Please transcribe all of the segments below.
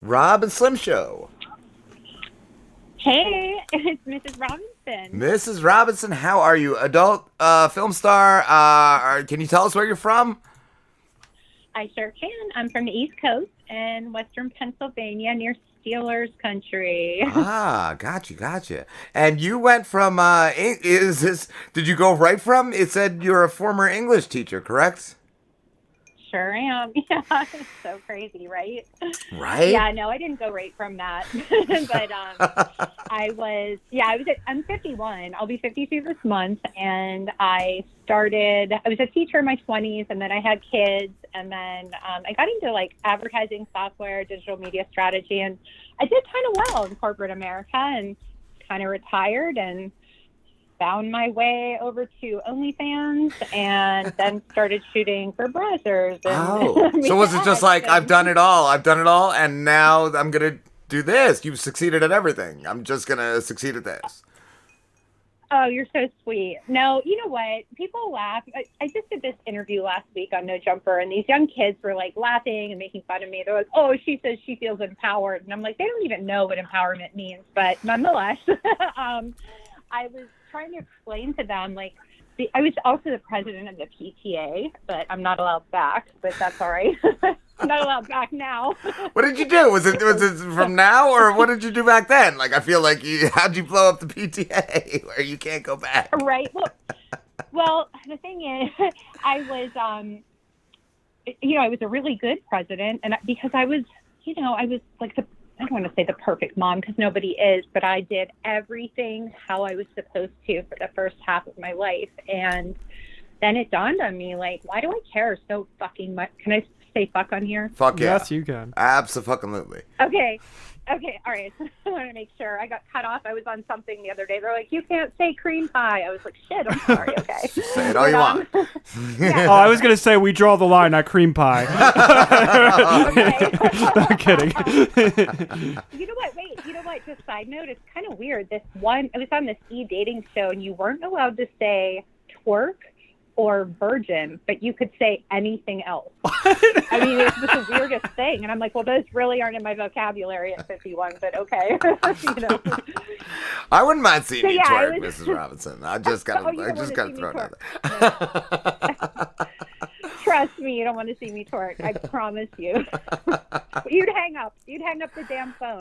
Rob and Slim Show. Hey, it's Mrs. Robinson. Mrs. Robinson, how are you? Adult film star. Can you tell us where you're from? I sure can. I'm from the East Coast in Western Pennsylvania near Steelers country. Gotcha. And you went from, is this, did you go right from, it said you're a former English teacher, correct? Sure am. Yeah, it's so crazy, right? Right? Yeah, no, I didn't go right from that. But I'm 51. I'll be 52 this month. And I was a teacher in my 20s, and then I had kids. And then I got into like advertising software, digital media strategy. And I did kind of well in corporate America and kind of retired and found my way over to OnlyFans and then started shooting for Brazzers Oh, and so was it just like, I've done it all, and now I'm gonna do this? You've succeeded at everything. I'm just gonna succeed at this. Oh, you're so sweet. No, you know what? People laugh. I just did this interview last week on No Jumper, and these young kids were like laughing and making fun of me. They're like, "Oh, she says she feels empowered," and I'm like, they don't even know what empowerment means. But nonetheless, I was trying to explain to them like I was also the president of the PTA, but I'm not allowed back. But that's all right. I'm not allowed back now. What did you do? Was it from now, or what did you do back then? Like, I feel like how'd you blow up the PTA where you can't go back? Right. Well, the thing is, I was, I was a really good president, and because I was like I don't want to say the perfect mom because nobody is, but I did everything how I was supposed to for the first half of my life, and then it dawned on me, like, why do I care so fucking much? Can I say fuck on here? Fuck yeah. Yes, you can. Absolutely. Okay. Okay. All right. I want to make sure. I got cut off. I was on something the other day. They're like, you can't say cream pie. I was like, shit, I'm sorry. Okay. Say it all you want. Oh, I was gonna say we draw the line at cream pie. I'm kidding. You know what? Wait. You know what? Just side note. It's kind of weird. I was on this e-dating show, and you weren't allowed to say twerk or virgin, but you could say anything else. I mean, it's just the weirdest thing. And I'm like, well, those really aren't in my vocabulary at 51, but okay. I wouldn't mind seeing So, you yeah, twerk, Mrs. Robinson. I just gotta throw it out there. Trust me, you don't want to see me twerk. I promise you. You'd hang up. You'd hang up the damn phone.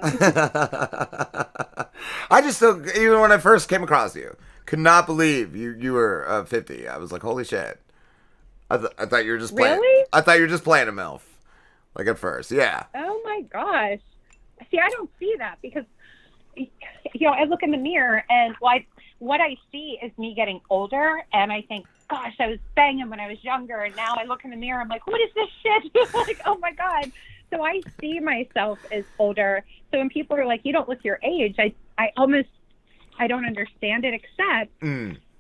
I just still, even when I first came across you, could not believe you were 50. I was like, holy shit. I thought you were just playing. Really? I thought you were just playing a MILF. Like at first, yeah. Oh my gosh. See, I don't see that because, I look in the mirror and what I see is me getting older, and I think, gosh, I was banging when I was younger, and now I look in the mirror, I'm like, what is this shit? Like, oh my God. So I see myself as older. So when people are like, you don't look your age, I don't understand it, except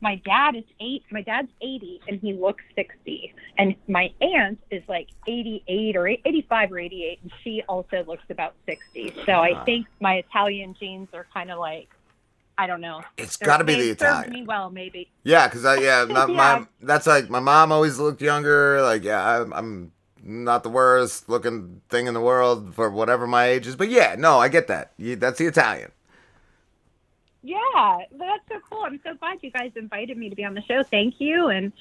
my dad's 80 and he looks 60. And my aunt is like 88 or 85 or 88, and she also looks about 60. So I think my Italian genes are kind of like, I don't know. It's got to be the Italian. Served me well, maybe. Yeah, because that's like my mom always looked younger. Like, yeah, I'm not the worst looking thing in the world for whatever my age is. But yeah, no, I get that. That's the Italian. Yeah, that's so cool. I'm so glad you guys invited me to be on the show. Thank you. And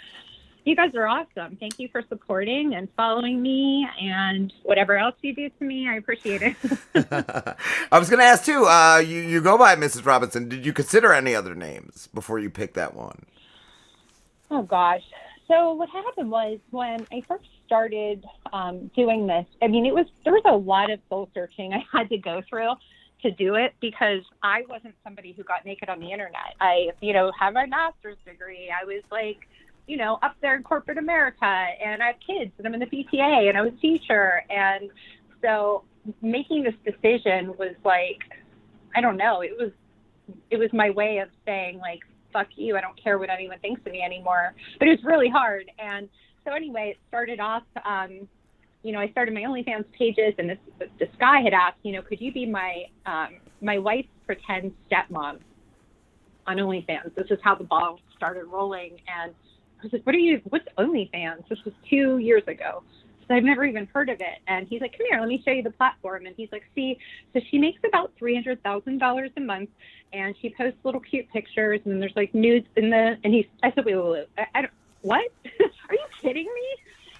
you guys are awesome. Thank you for supporting and following me and whatever else you do to me. I appreciate it. I was going to ask too, you go by Mrs. Robinson. Did you consider any other names before you picked that one? Oh, gosh. So what happened was when I first started doing this, I mean, there was a lot of soul searching I had to go through to do it because I wasn't somebody who got naked on the internet. I, have my master's degree. I was like, up there in corporate America, and I have kids, and I'm in the PTA, and I was a teacher. And so making this decision was like, I don't know, it was my way of saying, like, fuck you, I don't care what anyone thinks of me anymore. But it was really hard. And so anyway, it started off, I started my OnlyFans pages, and this guy had asked, could you be my wife's pretend stepmom on OnlyFans? This is how the ball started rolling. And I was like, what's OnlyFans? This was 2 years ago. I've never even heard of it. And he's like, come here, let me show you the platform. And he's like, see, so she makes about $300,000 a month, and she posts little cute pictures, and there's like nudes in the, and I said, wait, I don't, what? Are you kidding me?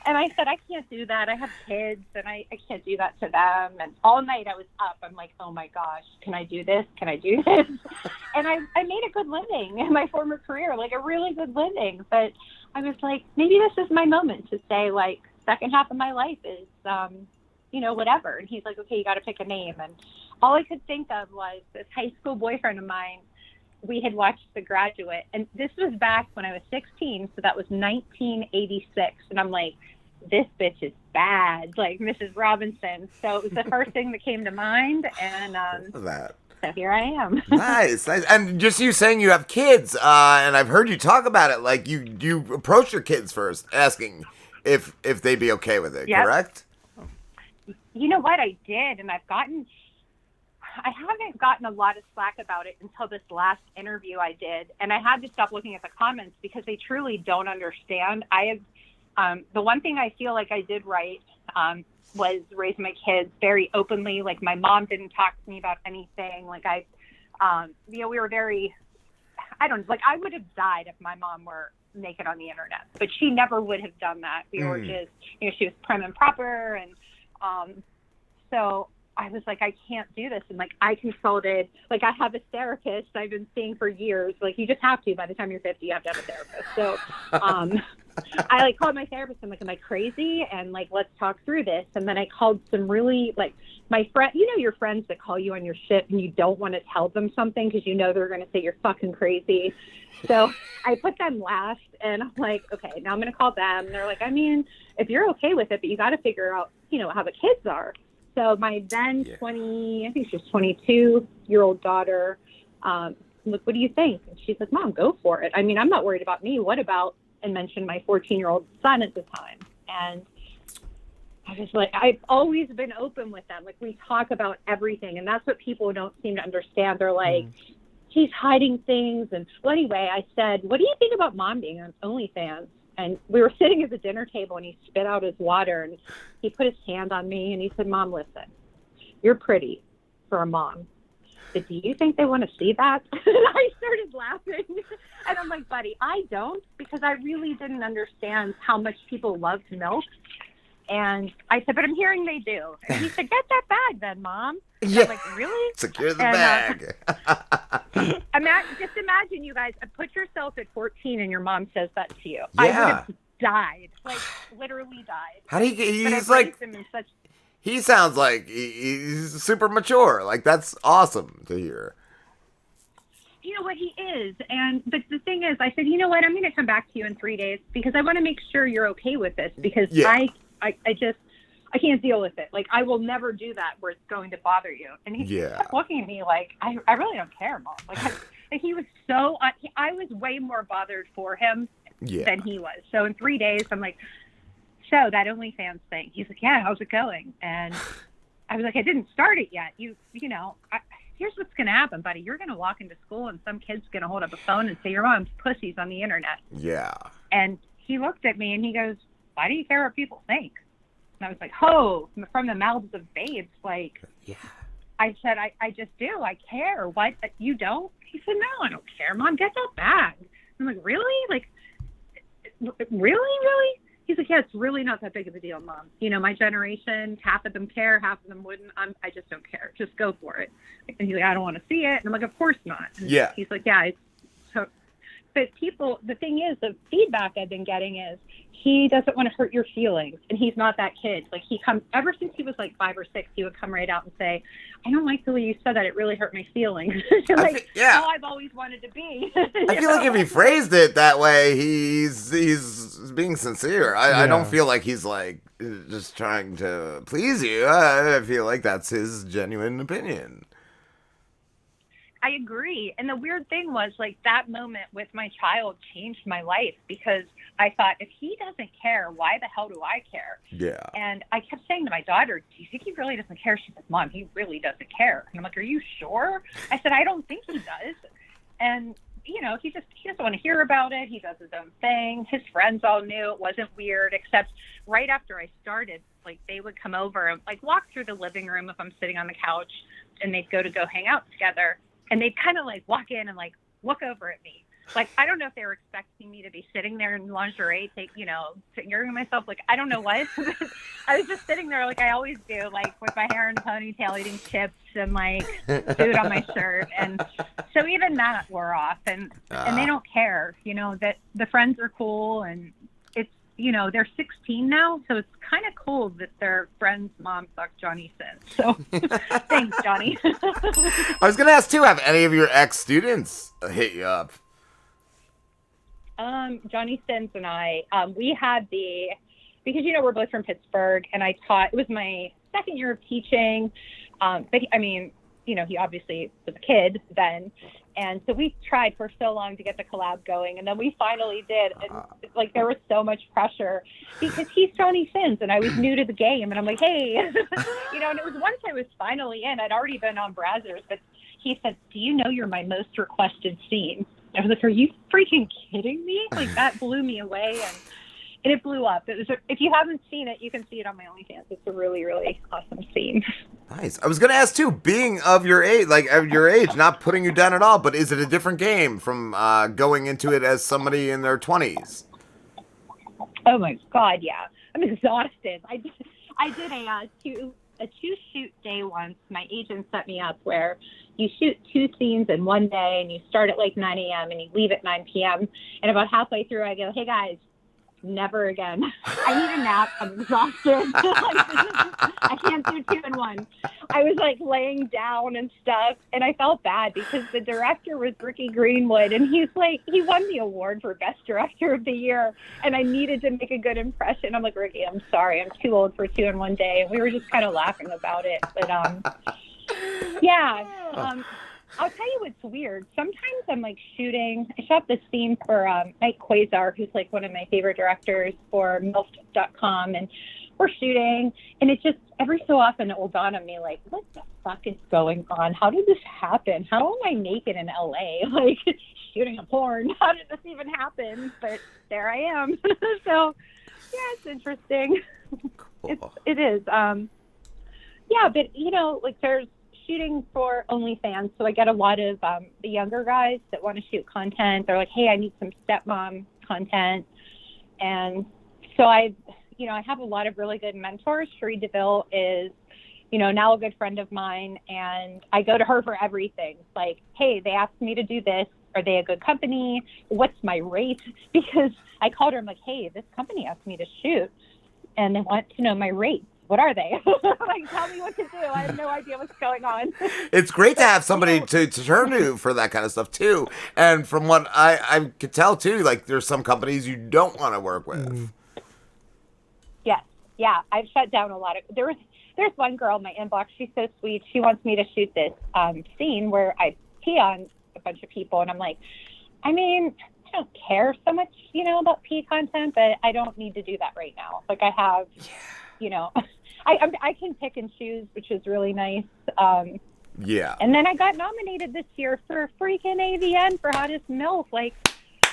And I said, I can't do that. I have kids, and I can't do that to them. And all night I was up. I'm like, oh my gosh, can I do this? Can I do this? And I made a good living in my former career, like a really good living. But I was like, maybe this is my moment to say, like, second half of my life is, whatever. And he's like, okay, you got to pick a name. And all I could think of was this high school boyfriend of mine. We had watched The Graduate, and this was back when I was 16, so that was 1986. And I'm like, this bitch is bad, like Mrs. Robinson. So it was the first thing that came to mind, and that. So here I am. Nice. And just you saying you have kids, and I've heard you talk about it, like you approach your kids first, asking if they'd be okay with it, correct? You know what, I did, and I haven't gotten a lot of slack about it until this last interview I did, and I had to stop looking at the comments because they truly don't understand. The one thing I feel like I did right was raise my kids very openly. Like, my mom didn't talk to me about anything. Like, we were very, I would have died if my mom were naked on the internet, but she never would have done that. We were just, she was prim and proper. And so I was like, I can't do this. And like, I consulted, like, I have a therapist I've been seeing for years. Like, you just have to, by the time you're 50, you have to have a therapist. So, I like called my therapist. I'm like, am I crazy? And like, let's talk through this. And then I called some really, like, my friend, your friends that call you on your shit and you don't want to tell them something because they're going to say you're fucking crazy. So I put them last, and I'm like, okay, now I'm going to call them. And they're like, I mean, if you're okay with it, but you got to figure out, how the kids are. So my then 22-year-old daughter, look, what do you think? And she's like, Mom, go for it. I mean, I'm not worried about me. What about, and mentioned my 14-year-old son at the time. And I was like, I've always been open with them. Like, we talk about everything, and that's what people don't seem to understand. They're like, he's hiding things. And well, anyway, I said, what do you think about Mom being on OnlyFans? And we were sitting at the dinner table, and he spit out his water, and he put his hand on me, and he said, Mom, listen, you're pretty for a mom. But do you think they want to see that? And I started laughing. And I'm like, buddy, I don't, because I really didn't understand how much people loved milk. And I said, but I'm hearing they do. And he said, get that bag then, Mom. Yeah. I'm like, really? Secure the bag. Just imagine, you guys, put yourself at 14 and your mom says that to you. Yeah. I would have died. Like, literally died. How do you get, he's like, he sounds like he's super mature. Like, that's awesome to hear. You know what, he is. But the thing is, I said, you know what, I'm going to come back to you in 3 days because I want to make sure you're okay with this, because I can't deal with it. Like, I will never do that where it's going to bother you. And he kept looking at me like, I really don't care, Mom. Like he was so, I was way more bothered for him than he was. So in 3 days, I'm like, so that OnlyFans thing. He's like, yeah, how's it going? And I was like, I didn't start it yet. Here's what's going to happen, buddy. You're going to walk into school and some kid's going to hold up a phone and say, your mom's pussy's on the internet. Yeah. And he looked at me and he goes, why do you care what people think? And I was like, oh, from the mouths of babes. Like, I said, I just do. I care. What? You don't? He said, no, I don't care, Mom. Get that bag. I'm like, really? Like, really? He's like, yeah, it's really not that big of a deal, Mom. My generation, half of them care, half of them wouldn't. I just don't care. Just go for it. And he's like, I don't want to see it. And I'm like, of course not. And he's like, yeah. But people, the thing is, the feedback I've been getting is he doesn't want to hurt your feelings, and he's not that kid. Like, he comes, ever since he was like 5 or 6, he would come right out and say, I don't like the way you said that. It really hurt my feelings. How I've always wanted to be. I feel like if he phrased it that way, he's being sincere. I don't feel like he's like just trying to please you. I feel like that's his genuine opinion. I agree. And the weird thing was, like, that moment with my child changed my life, because I thought, if he doesn't care, why the hell do I care? Yeah. And I kept saying to my daughter, do you think he really doesn't care? She said, Mom, he really doesn't care. And I'm like, are you sure? I said, I don't think he does. And he doesn't want to hear about it. He does his own thing. His friends all knew it wasn't weird, except right after I started, like they would come over and like walk through the living room if I'm sitting on the couch, and they'd go hang out together, and they'd kind of like walk in and like look over at me. Like, I don't know if they were expecting me to be sitting there in lingerie, figuring myself, like, I don't know what. I was just sitting there like I always do, like with my hair in a ponytail, eating chips and like food on my shirt. And so even that wore off, and they don't care, that the friends are cool, and it's, they're 16 now. So it's kind of cool that their friend's mom fucked Johnny Sins. So thanks, Johnny. I was going to ask too, have any of your ex-students hit you up? Johnny Sins and I, we had because, we're both from Pittsburgh, and I taught, it was my second year of teaching. But he obviously was a kid then. And so we tried for so long to get the collab going, and then we finally did. And like, there was so much pressure because he's Johnny Sins and I was new to the game, and I'm like, hey, and it was once I was finally in, I'd already been on Brazzers, but he said, do you know you're my most requested scene? I was like, are you freaking kidding me? Like, that blew me away, and it blew up. It was if you haven't seen it, you can see it on my OnlyFans. It's a really, really awesome scene. Nice. I was going to ask, too, being of your age, not putting you down at all, but is it a different game from going into it as somebody in their 20s? Oh, my God, yeah. I'm exhausted. I did a two-shoot day once. My agent set me up where you shoot 2 scenes in one day, and you start at like 9 a.m. and you leave at 9 p.m. And about halfway through, I go, hey, guys, never again. I need a nap. I'm exhausted. I can't do 2 in 1. I was like laying down and stuff, and I felt bad because the director was Ricky Greenwood, and he won the award for Best Director of the Year, and I needed to make a good impression. I'm like, Ricky, I'm sorry. I'm too old for 2 in 1 day. And we were just kind of laughing about it. But yeah. I'll tell you what's weird. Sometimes I'm like shooting. I shot this scene for Mike Quasar, who's like one of my favorite directors for MILF.com, and we're shooting, and it just every so often it will dawn on me like, what the fuck is going on? How did this happen? How am I naked in LA? Like shooting a porn? How did this even happen? But there I am. So yeah, it's interesting. Cool. It is. Yeah, but like there's shooting for OnlyFans, so I get a lot of the younger guys that want to shoot content. They're like, hey, I need some stepmom content. And so I have a lot of really good mentors. Cherie DeVille is, now a good friend of mine, and I go to her for everything. Like, hey, they asked me to do this. Are they a good company? What's my rate? Because I called her, I'm like, hey, this company asked me to shoot, and they want to know my rate. What are they? Like, tell me what to do. I have no idea what's going on. It's great to have somebody to turn to for that kind of stuff, too. And from what I could tell, too, like, there's some companies you don't want to work with. Yes. Yeah. I've shut down a lot of... There's one girl in my inbox. She's so sweet. She wants me to shoot this scene where I pee on a bunch of people. And I'm like, I don't care so much, about pee content, but I don't need to do that right now. Like, I have... I can pick and choose, which is really nice. Yeah. And then I got nominated this year for freaking AVN for Hottest MILF. Like,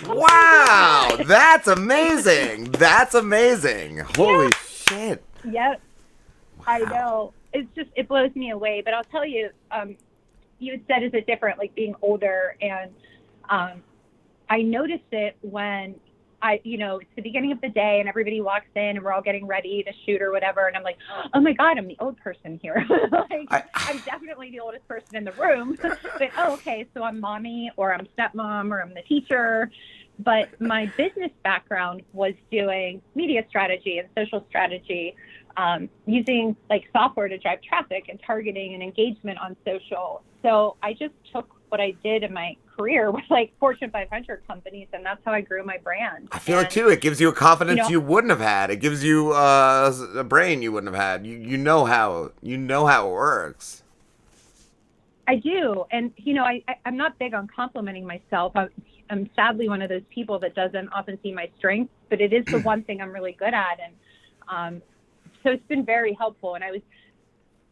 wow, that's amazing. That's amazing. Holy shit. Yep. Wow. I know. It blows me away. But I'll tell you, you had said, is it different, like being older? And I noticed it when it's the beginning of the day and everybody walks in and we're all getting ready to shoot or whatever. And I'm like, oh my God, I'm the old person here. I'm definitely the oldest person in the room. But, okay, so I'm mommy or I'm stepmom or I'm the teacher. But my business background was doing media strategy and social strategy, using like software to drive traffic and targeting and engagement on social. So I just took what I did in my career with like Fortune 500 companies, and that's how I grew my brand. I feel like too, it gives you a confidence you wouldn't have had. It gives you a brain you wouldn't have had. You know how it works. I do, and I'm not big on complimenting myself. I'm sadly one of those people that doesn't often see my strengths, but it is the one thing I'm really good at, and so it's been very helpful. And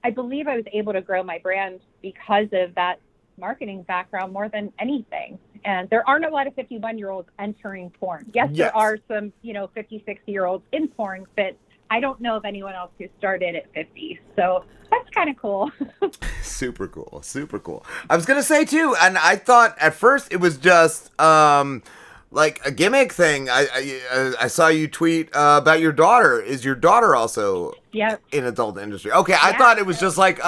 I believe I was able to grow my brand because of that marketing background more than anything. And there aren't a lot of 51-year-olds entering porn. Yes, Yes. there are some, 50, 60-year-olds in porn, but I don't know of anyone else who started at 50. So that's kind of cool. Super cool. Super cool. I was going to say, too, and I thought at first it was just like a gimmick thing. I saw you tweet about your daughter. Is your daughter also in adult industry? Okay, I thought it was just like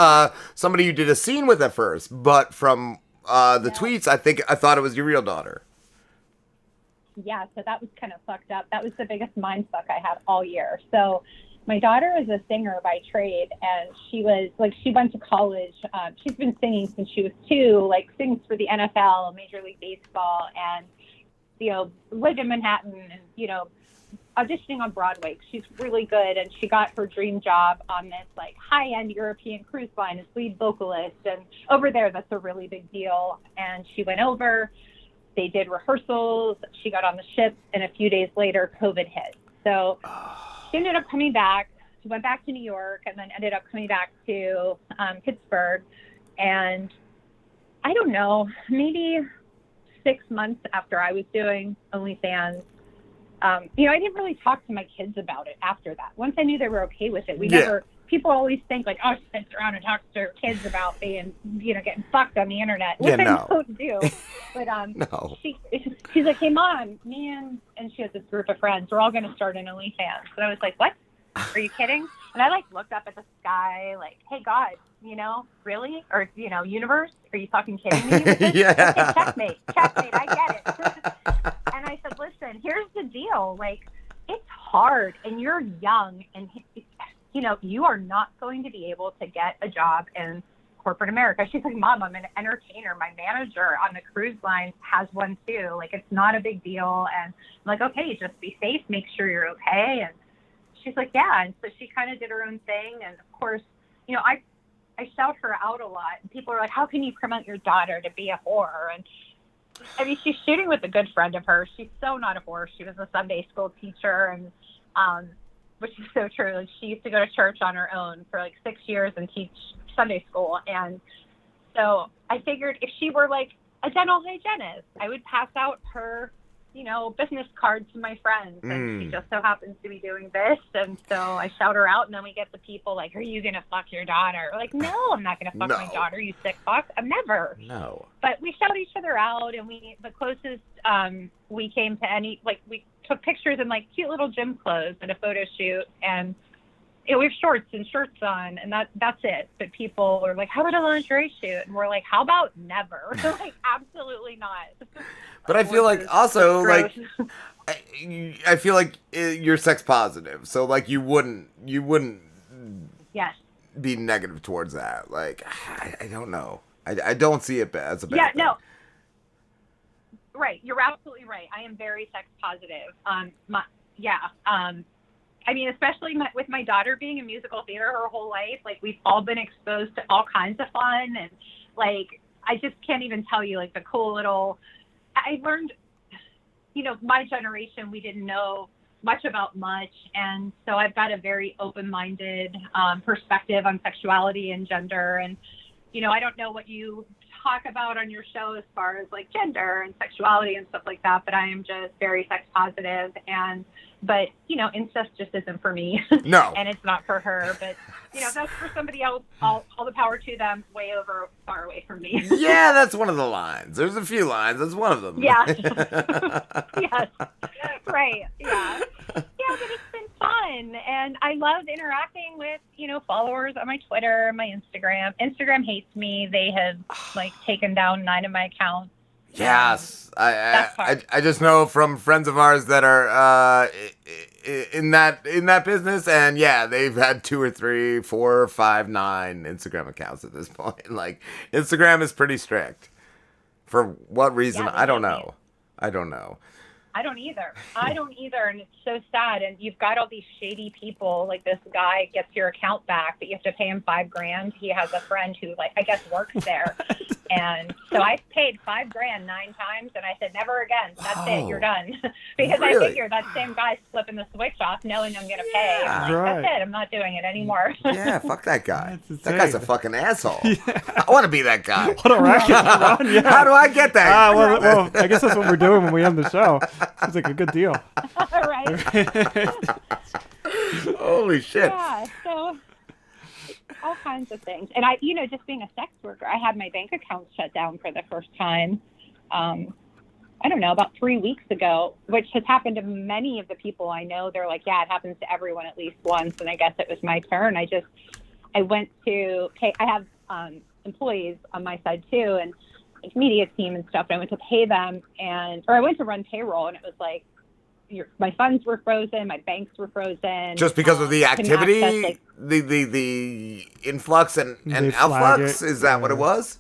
somebody you did a scene with at first, but from the tweets, I thought it was your real daughter. Yeah, so that was kind of fucked up. That was the biggest mind fuck I had all year. So my daughter is a singer by trade, and she went to college. She's been singing since she was 2, like sings for the NFL, Major League Baseball, and, lived in Manhattan and, auditioning on Broadway. She's really good, and she got her dream job on this like high-end European cruise line as lead vocalist. And over there, that's a really big deal. And she went over. They did rehearsals. She got on the ship, and a few days later, COVID hit. So she ended up coming back. She went back to New York, and then ended up coming back to Pittsburgh. And I don't know, maybe 6 months after I was doing OnlyFans, I didn't really talk to my kids about it after that. Once I knew they were okay with it, people always think like, oh, she sits around and talks to her kids about being, getting fucked on the internet, which I don't do. But No. she's like, hey, Mom, me and she has this group of friends. We're all going to start an OnlyFans. And I was like, what? Are you kidding? And I looked up at the sky like, hey, God, really? Or, universe? Are you fucking kidding me? Yeah. Okay, checkmate, I get it. And I said, listen, here's the deal. Like, it's hard, and you're young, and, you are not going to be able to get a job in corporate America. She's like, Mom, I'm an entertainer. My manager on the cruise line has one too. Like, it's not a big deal. And I'm like, okay, just be safe. Make sure you're okay. And she's like, yeah. And so she kind of did her own thing. And of course, I shout her out a lot. And people are like, how can you promote your daughter to be a whore? And I mean, she's shooting with a good friend of hers. She's so not a whore. She was a Sunday school teacher, and which is so true. Like, she used to go to church on her own for like 6 years and teach Sunday school. And so I figured if she were like a dental hygienist, I would pass out her, business cards to my friends. And she just so happens to be doing this. And so I shout her out, and then we get the people like, are you going to fuck your daughter? We're like, no, I'm not going to fuck my daughter, you sick fuck. I'm never. No. But we shout each other out, and the closest we came to any, like, we took pictures in like cute little gym clothes at a photo shoot, and we have shorts and shirts on, and that's it. But people are like, how about a lingerie shoot? And we're like, how about never? Like, absolutely not. But I feel like also like I feel like you're sex positive, so like you wouldn't Yes. be negative towards that. Like, I don't know. I don't see it as a bad thing. No. Right, you're absolutely right. I am very sex positive. I mean, especially with my daughter being in musical theater her whole life, like, we've all been exposed to all kinds of fun, and like, I just can't even tell you like the cool little. I learned, my generation, we didn't know much about much, and so I've got a very open-minded perspective on sexuality and gender, and I don't know what you talk about on your show as far as like gender and sexuality and stuff like that, but I am just very sex positive, but incest just isn't for me. No. And it's not for her, but that's for somebody else. All the power to them. Far away from me. Yeah, that's one of the lines. There's a few lines. That's one of them. Yeah. Yes. Right. Yeah. Yeah, but it's been fun, and I love interacting with followers on my Twitter, my Instagram. Instagram hates me. They have taken down 9 of my accounts. Yes, I just know from friends of ours that are in that business, and yeah, they've had 2 or 3, 4, 5, 9 Instagram accounts at this point. Like, Instagram is pretty strict. For what reason? I don't know. I don't know. I don't either. And it's so sad. And you've got all these shady people. Like, this guy gets your account back, but you have to pay him $5,000. He has a friend who, I guess works there. And so I paid $5,000 9 times, and I said, never again. That's it. You're done. Because Really? I figured that same guy's flipping the switch off, knowing I'm going to pay. I'm like, Right. that's it. I'm not doing it anymore. Yeah, fuck that guy. That's That guy's a insane. fucking asshole. I want to be that guy. What a racket to run, yeah. How do I get that? Well, I guess that's what we're doing when we end the show. Seems like a good deal. Right. Holy shit. Yeah, so all kinds of things. And I, just being a sex worker, I had my bank account shut down for the first time, I don't know, about 3 weeks ago, which has happened to many of the people I know. They're like, yeah, it happens to everyone at least once. And I guess it was my turn. I went to, I have employees on my side too, and like media team and stuff. And I went to pay them or I went to run payroll, and it was like, my funds were frozen, my banks were frozen. Just because of the couldn't activity, access, the influx and They flag outflux? it. Is that what it was?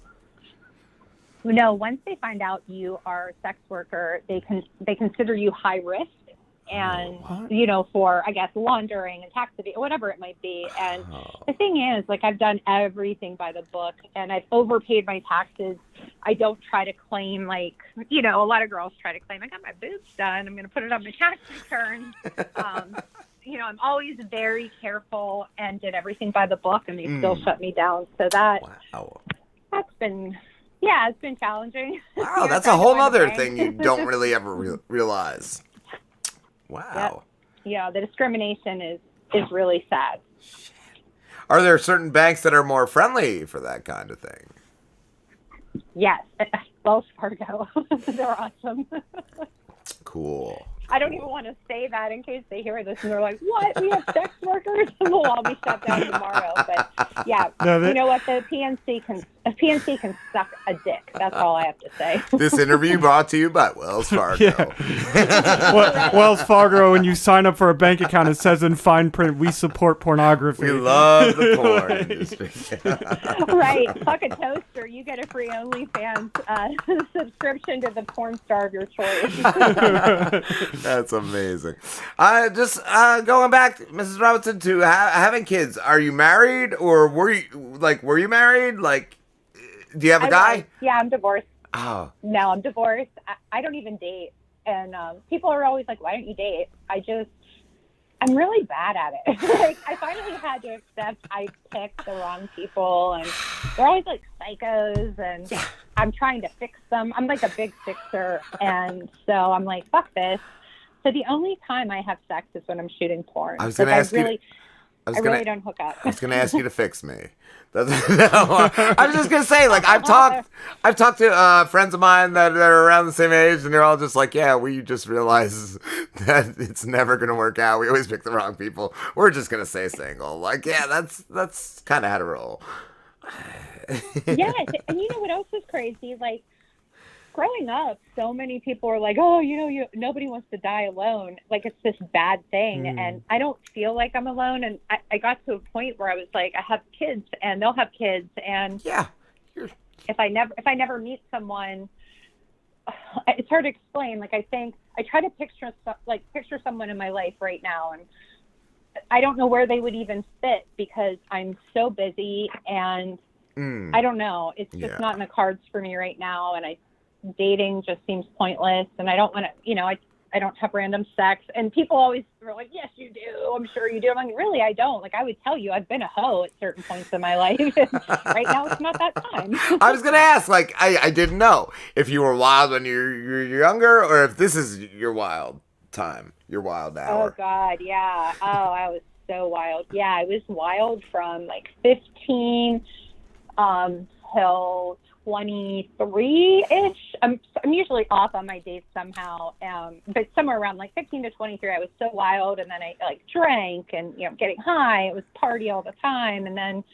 No, once they find out you are a sex worker, they consider you high risk, and What? for I guess laundering and tax evasion, whatever it might be. And the thing is, like, I've done everything by the book, and I've overpaid my taxes. I don't try to claim a lot of girls try to claim I got my boobs done, I'm going to put it on my tax return. I'm always very careful and did everything by the book, and they still shut me down. So that's been. Yeah, it's been challenging. Wow, that's a whole other thing you don't really ever realize. Wow. Yep. Yeah, the discrimination is really sad. Are there certain banks that are more friendly for that kind of thing? Yes, Wells Fargo. They're awesome. Cool. I don't even want to say that in case they hear this and they're like, what? We have sex workers? We'll all be shut down tomorrow. But yeah, you know what? The PNC can suck a dick. That's all I have to say. This interview brought to you by Wells Fargo. Wells Fargo, when you sign up for a bank account, it says in fine print, we support pornography. We love the porn industry. Right. Fuck a toaster. You get a free OnlyFans subscription to the porn star of your choice. That's amazing. Just going back, Mrs. Robinson, to having kids. Are you married, or were you married? Like, do you have a guy? Yeah, I'm divorced. Oh. No, I'm divorced. I don't even date. And people are always like, why don't you date? I'm really bad at it. Like, I finally had to accept I picked the wrong people, and they're always like psychos, and I'm trying to fix them. I'm like a big fixer, and so I'm like, fuck this. So the only time I have sex is when I'm shooting porn. I was going to ask you. I really don't hook up. I was going to ask you to fix me. No, I was just going to say, like, I've talked to friends of mine that are around the same age, and they're all just like, yeah, we just realize that it's never going to work out. We always pick the wrong people. We're just going to say single. Like, yeah, that's kind of how to roll. Yes, and you know what else is crazy? Like, growing up, so many people are like, oh, nobody wants to die alone. Like, it's this bad thing. And I don't feel like I'm alone. And I got to a point where I was like, I have kids and they'll have kids. And yeah, if I never meet someone, it's hard to explain. Like, I think I try to picture someone in my life right now. And I don't know where they would even fit because I'm so busy, and I don't know. It's just not in the cards for me right now. And dating just seems pointless, and I don't want to, I don't have random sex. And people always are like, yes, you do. I'm sure you do. I'm like, really, I don't. Like, I would tell you I've been a hoe at certain points in my life. Right now, it's not that time. I was going to ask, like, I didn't know if you were wild when you're younger, or if this is your wild time, your wild hour. Oh, God, yeah. Oh, I was so wild. Yeah, I was wild from, like, 15 till 23-ish. I'm usually off on my dates somehow, but somewhere around like 15 to 23, I was so wild, and then I like drank and getting high. It was party all the time, and then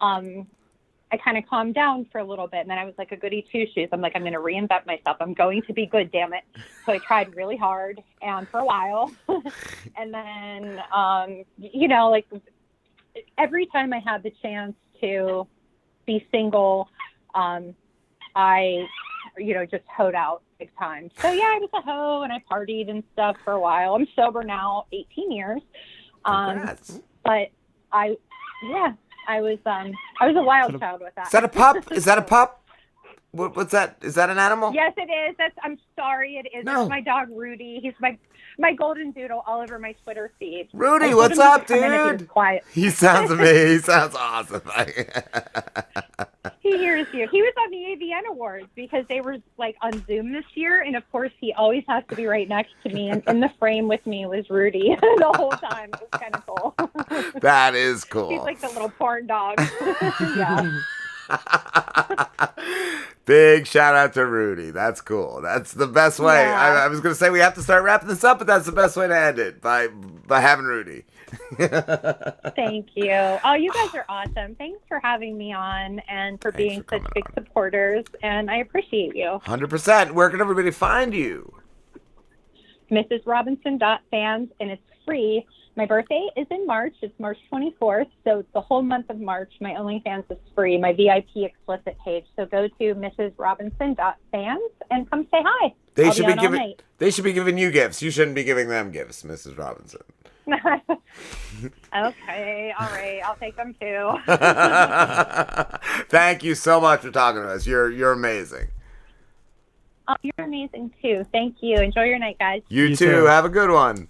I kind of calmed down for a little bit, and then I was like a goody two shoes. I'm like, I'm going to reinvent myself. I'm going to be good, damn it. So I tried really hard, and for a while, and then like every time I had the chance to be single, I, just hoed out big time. So yeah, I was a hoe and I partied and stuff for a while. I'm sober now, 18 years. Congrats. But I was a wild child with that. Is that a pup? Is that a pup? What's that? Is that an animal? Yes, it is. I'm sorry, it is. No. It's my dog Rudy. He's my golden doodle all over my Twitter feed. Rudy, I told what's him to up, come in if he was dude? quiet. He sounds amazing. He sounds awesome. He hears you. He was on the AVN Awards because they were like on Zoom this year, and of course he always has to be right next to me. And in the frame with me was Rudy the whole time. It was kind of cool. That is cool. He's like the little porn dog. Yeah. Big shout out to Rudy. That's cool. That's the best way. Yeah. I was going to say we have to start wrapping this up, but that's the best way to end it by having Rudy. Thank you. Oh, you guys are awesome. Thanks for having me on and for being for such coming big on. supporters. And I appreciate you. 100%. Where can everybody find you? MrsRobinson.fans, and it's free. My birthday is in March. It's March 24th. So the whole month of March, my OnlyFans is free, my VIP explicit page. So go to MrsRobinson.fans and come say hi. They I'll should be be on all giving night. they should be giving you gifts. You shouldn't be giving them gifts, Mrs. Robinson. Okay. All right. I'll take them too. Thank you so much for talking to us. You're amazing. Oh, you're amazing too. Thank you. Enjoy your night, guys. You You too. too. Have a good one.